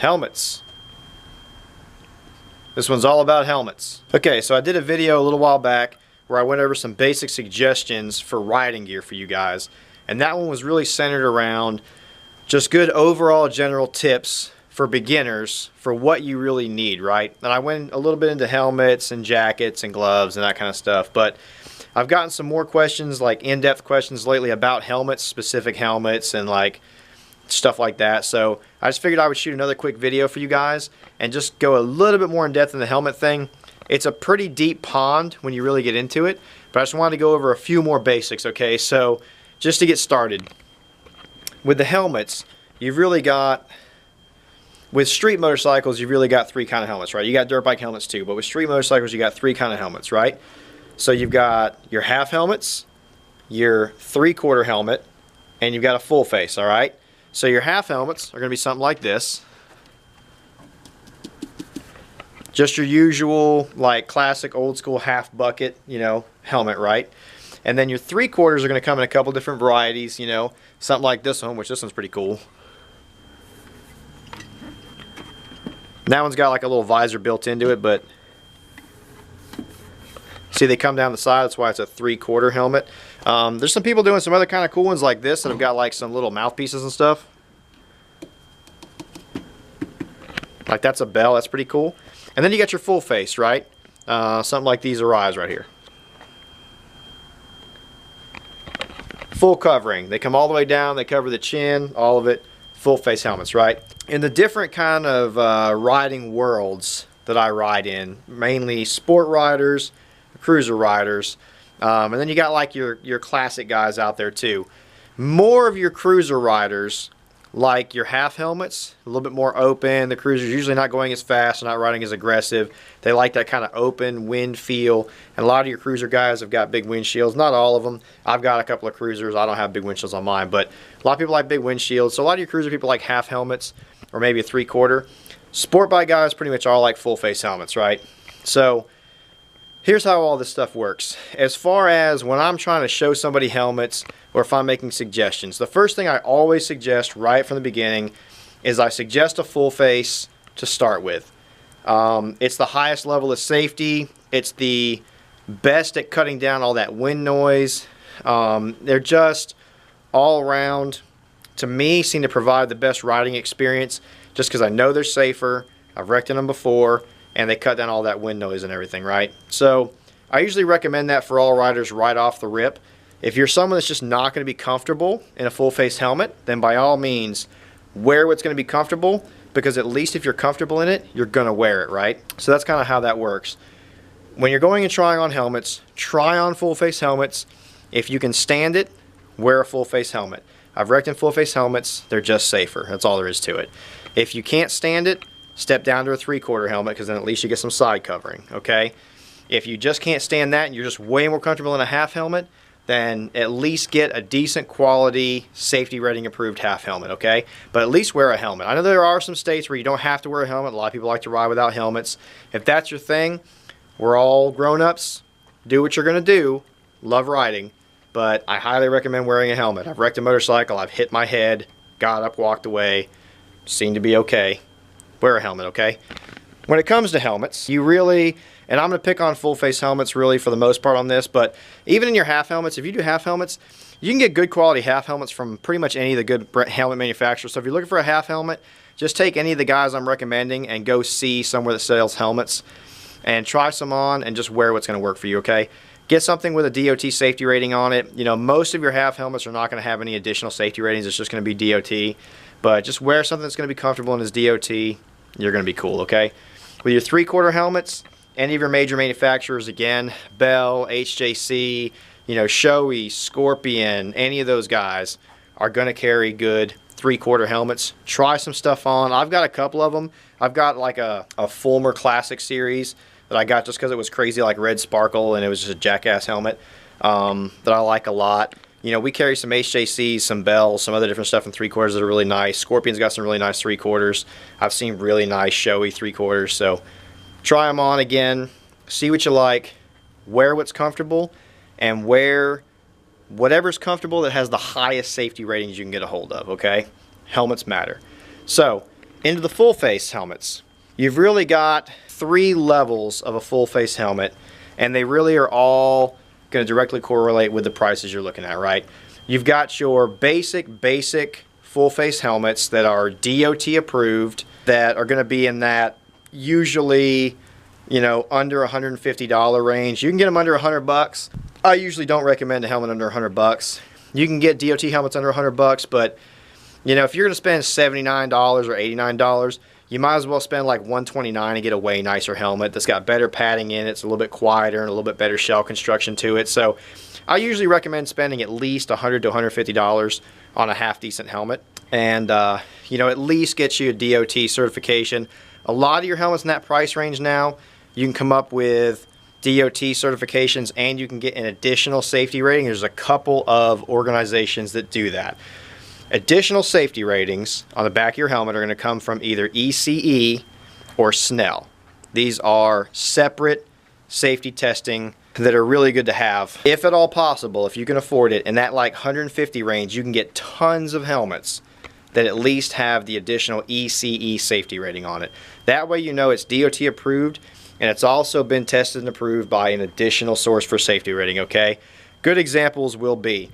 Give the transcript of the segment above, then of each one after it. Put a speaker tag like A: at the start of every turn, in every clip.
A: Helmets. This one's all about helmets. Okay, so I did a video a little while back where I went over some basic suggestions for riding gear for you guys. And that one was really centered around just good overall general tips for beginners for what you really need, right? And I went a little bit into helmets and jackets and gloves and that kind of stuff. But I've gotten some more questions, like in-depth questions lately about helmets, specific helmets, and like stuff like that. So I just figured I would shoot another quick video for you guys and just go a little bit more in depth in the helmet thing. It's a pretty deep pond when you really get into it, but I just wanted to go over a few more basics, okay? So just to get started, with the helmets, you've really got, with street motorcycles, you've really got three kind of helmets, right? You got dirt bike helmets too, but with street motorcycles, you got three kind of helmets, right? So you've got your half helmets, your 3/4 helmet, and you've got a full face, all right? So your half helmets are going to be something like this. Just your usual, like, classic old school half bucket, you know, helmet, right? And then your 3/4 are going to come in a couple different varieties, you know, something like this one, which this one's pretty cool. That one's got like a little visor built into it, but see, they come down the side. That's why it's a 3/4 helmet. There's some people doing some other kind of cool ones like this that have got like some little mouthpieces and stuff. Like that's a bell. That's pretty cool. And then you got your full face, right? Something like these arrives right here. Full covering. They come all the way down. They cover the chin, all of it. Full face helmets, right? In the different kind of riding worlds that I ride in, mainly sport riders, cruiser riders, and then you got like your classic guys out there too. More of your cruiser riders like your half helmets, a little bit more open. The cruisers usually not going as fast, not riding as aggressive. They like that kind of open wind feel. And a lot of your cruiser guys have got big windshields. Not all of them. I've got a couple of cruisers. I don't have big windshields on mine, but a lot of people like big windshields. So a lot of your cruiser people like half helmets or maybe a 3/4. Sport bike guys pretty much all like full face helmets, right? So here's how all this stuff works. As far as when I'm trying to show somebody helmets or if I'm making suggestions, the first thing I always suggest right from the beginning is I suggest a full face to start with. It's the highest level of safety. It's the best at cutting down all that wind noise. They're just all around, to me, seem to provide the best riding experience just because I know they're safer. I've wrecked in them before. And they cut down all that wind noise and everything, right? So I usually recommend that for all riders right off the rip. If you're someone that's just not going to be comfortable in a full face helmet, then by all means wear what's going to be comfortable, because at least if you're comfortable in it, you're going to wear it, right? So that's kind of how that works. When you're going and trying on helmets, try on full face helmets. If you can stand it, wear a full face helmet. I've wrecked in full face helmets. They're just safer. That's all there is to it. If you can't stand it, step down to a 3/4 helmet, because then at least you get some side covering, okay? If you just can't stand that and you're just way more comfortable in a half helmet, then at least get a decent quality, safety rating approved half helmet, okay? But at least wear a helmet. I know there are some states where you don't have to wear a helmet. A lot of people like to ride without helmets. If that's your thing, we're all grown-ups. Do what you're going to do. Love riding. But I highly recommend wearing a helmet. I've wrecked a motorcycle. I've hit my head, got up, walked away. Seemed to be okay. Wear a helmet, okay? When it comes to helmets, you really, and I'm going to pick on full face helmets really for the most part on this, but even in your half helmets, if you do half helmets, you can get good quality half helmets from pretty much any of the good helmet manufacturers. So if you're looking for a half helmet, just take any of the guys I'm recommending and go see somewhere that sells helmets and try some on and just wear what's going to work for you, okay? Get something with a DOT safety rating on it. You know, most of your half helmets are not going to have any additional safety ratings. It's just going to be DOT. But just wear something that's going to be comfortable in this DOT. You're going to be cool, okay? With your 3/4 helmets, any of your major manufacturers, again, Bell, HJC, you know, Shoei, Scorpion, any of those guys are going to carry good 3/4 helmets. Try some stuff on. I've got a couple of them. I've got like a Fulmer Classic series that I got just because it was crazy, like red sparkle, and it was just a jackass helmet that I like a lot. You know, we carry some HJCs, some Bells, some other different stuff in 3/4 that are really nice. Scorpion's got some really nice 3/4. I've seen really nice Shoei 3/4. So try them on again. See what you like. Wear what's comfortable. And wear whatever's comfortable that has the highest safety ratings you can get a hold of, okay? Helmets matter. So Into the full face helmets. You've really got 3 levels of a full face helmet, and they really are all going to directly correlate with the prices you're looking at, right? You've got your basic full face helmets that are DOT approved, that are going to be in that usually, you know, under $150 range. You can get them under $100. I usually don't recommend a helmet under $100. You can get DOT helmets under $100, but you know, if you're going to spend $79 or $89, you might as well spend like $129 and get a way nicer helmet that's got better padding in it. It's a little bit quieter and a little bit better shell construction to it. So I usually recommend spending at least $100 to $150 on a half decent helmet, and you know, at least get you a DOT certification. A lot of your helmets in that price range now, you can come up with DOT certifications, and you can get an additional safety rating. There's a couple of organizations that do that. Additional safety ratings on the back of your helmet are going to come from either ECE or snell. These are separate safety testing that are really good to have. If at all possible, if you can afford it, in that like 150 range, you can get tons of helmets that at least have the additional ECE safety rating on it. That way you know it's DOT approved, and it's also been tested and approved by an additional source for safety rating, okay? Good examples will be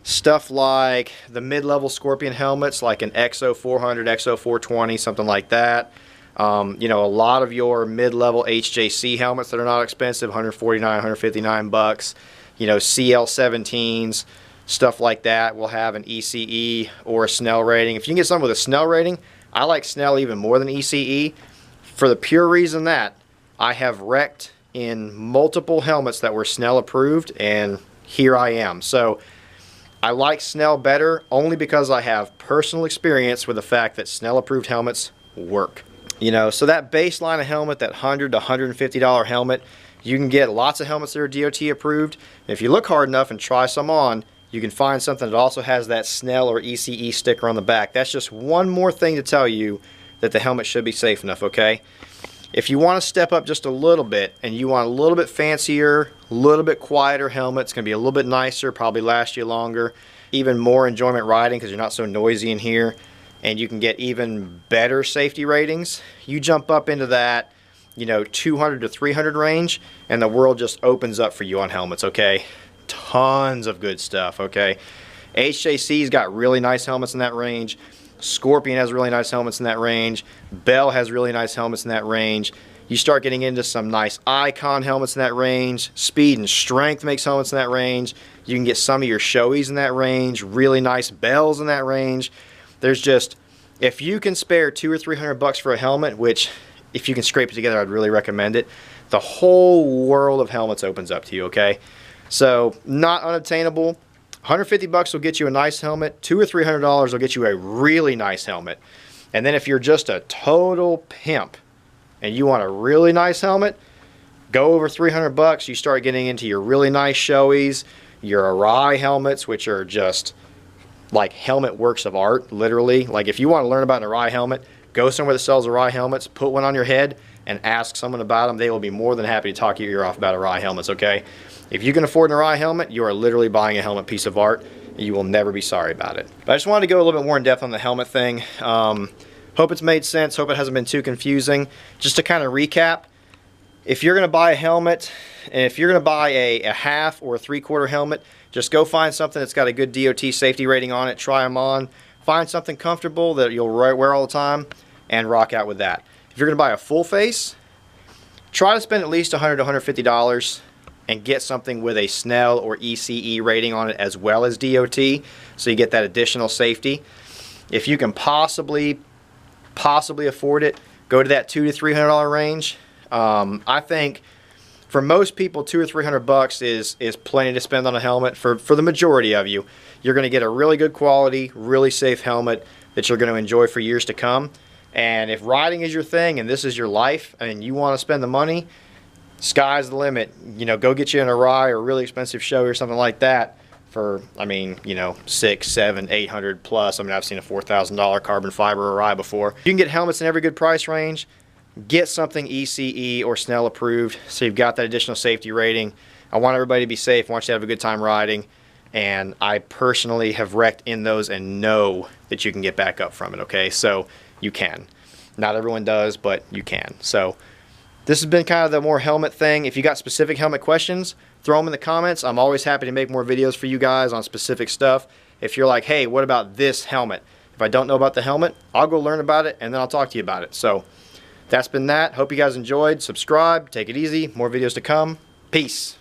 A: stuff like the mid-level Scorpion helmets, like an XO 400, XO 420, something like that. You know, a lot of your mid-level HJC helmets that are not expensive, 149, 159 bucks. You know, CL17s, stuff like that will have an ECE or a snell rating. If you can get something with a snell rating, I like snell even more than ECE, for the pure reason that I have wrecked in multiple helmets that were snell approved, and here I am. So I like snell better only because I have personal experience with the fact that snell approved helmets work. You know, so that baseline of helmet, that $100 to $150 helmet, you can get lots of helmets that are DOT approved. And if you look hard enough and try some on, you can find something that also has that snell or ECE sticker on the back. That's just one more thing to tell you that the helmet should be safe enough, okay? If you want to step up just a little bit and you want a little bit fancier, a little bit quieter helmet, it's going to be a little bit nicer, probably last you longer, even more enjoyment riding because you're not so noisy in here, and you can get even better safety ratings, you jump up into that, you know, 200 to 300 range, and the world just opens up for you on helmets, okay? Tons of good stuff, okay? HJC's got really nice helmets in that range. Scorpion has really nice helmets in that range. Bell has really nice helmets in that range. You start getting into some nice Icon helmets in that range. Speed and Strength makes helmets in that range. You can get some of your Shoeis in that range. Really nice Bells in that range. There's just, if you can spare $200 or $300 for a helmet, which if you can scrape it together, I'd really recommend it, the whole world of helmets opens up to you, okay? So, not unobtainable. $150 will get you a nice helmet. $200 or $300 will get you a really nice helmet. And then if you're just a total pimp and you want a really nice helmet, go over $300. You start getting into your really nice Shoeis, your Arai helmets, which are just like helmet works of art, literally. Like if you want to learn about an Arai helmet, go somewhere that sells Arai helmets, put one on your head, and ask someone about them. They will be more than happy to talk your ear off about Arai helmets, okay? If you can afford an Arai helmet, you are literally buying a helmet piece of art, and you will never be sorry about it. But I just wanted to go a little bit more in depth on the helmet thing. Hope it's made sense. Hope it hasn't been too confusing. Just to kind of recap, if you're going to buy a helmet, and if you're going to buy a half or a 3/4 helmet, just go find something that's got a good DOT safety rating on it. Try them on. Find something comfortable that you'll wear all the time, and rock out with that. If you're going to buy a full face, try to spend at least $100 to $150 and get something with a snell or ECE rating on it as well as DOT, so you get that additional safety. If you can possibly afford it, go to that $200 to $300 range. I think for most people, $200 or $300 is plenty to spend on a helmet. For the majority of you, you're going to get a really good quality, really safe helmet that you're going to enjoy for years to come. And if riding is your thing and this is your life and you want to spend the money, sky's the limit. You know, go get you an Arai or a really expensive Shoei or something like that for, I mean, you know, $600, $700, $800 plus. I mean, I've seen a $4,000 carbon fiber Arai before. You can get helmets in every good price range. Get something ECE or snell approved so you've got that additional safety rating. I want everybody to be safe. I want you to have a good time riding. And I personally have wrecked in those and know that you can get back up from it, okay? So you can. Not everyone does, but you can. So this has been kind of the more helmet thing. If you got specific helmet questions, throw them in the comments. I'm always happy to make more videos for you guys on specific stuff. If you're like, hey, what about this helmet? If I don't know about the helmet, I'll go learn about it and then I'll talk to you about it. So that's been that. Hope you guys enjoyed. Subscribe. Take it easy. More videos to come. Peace.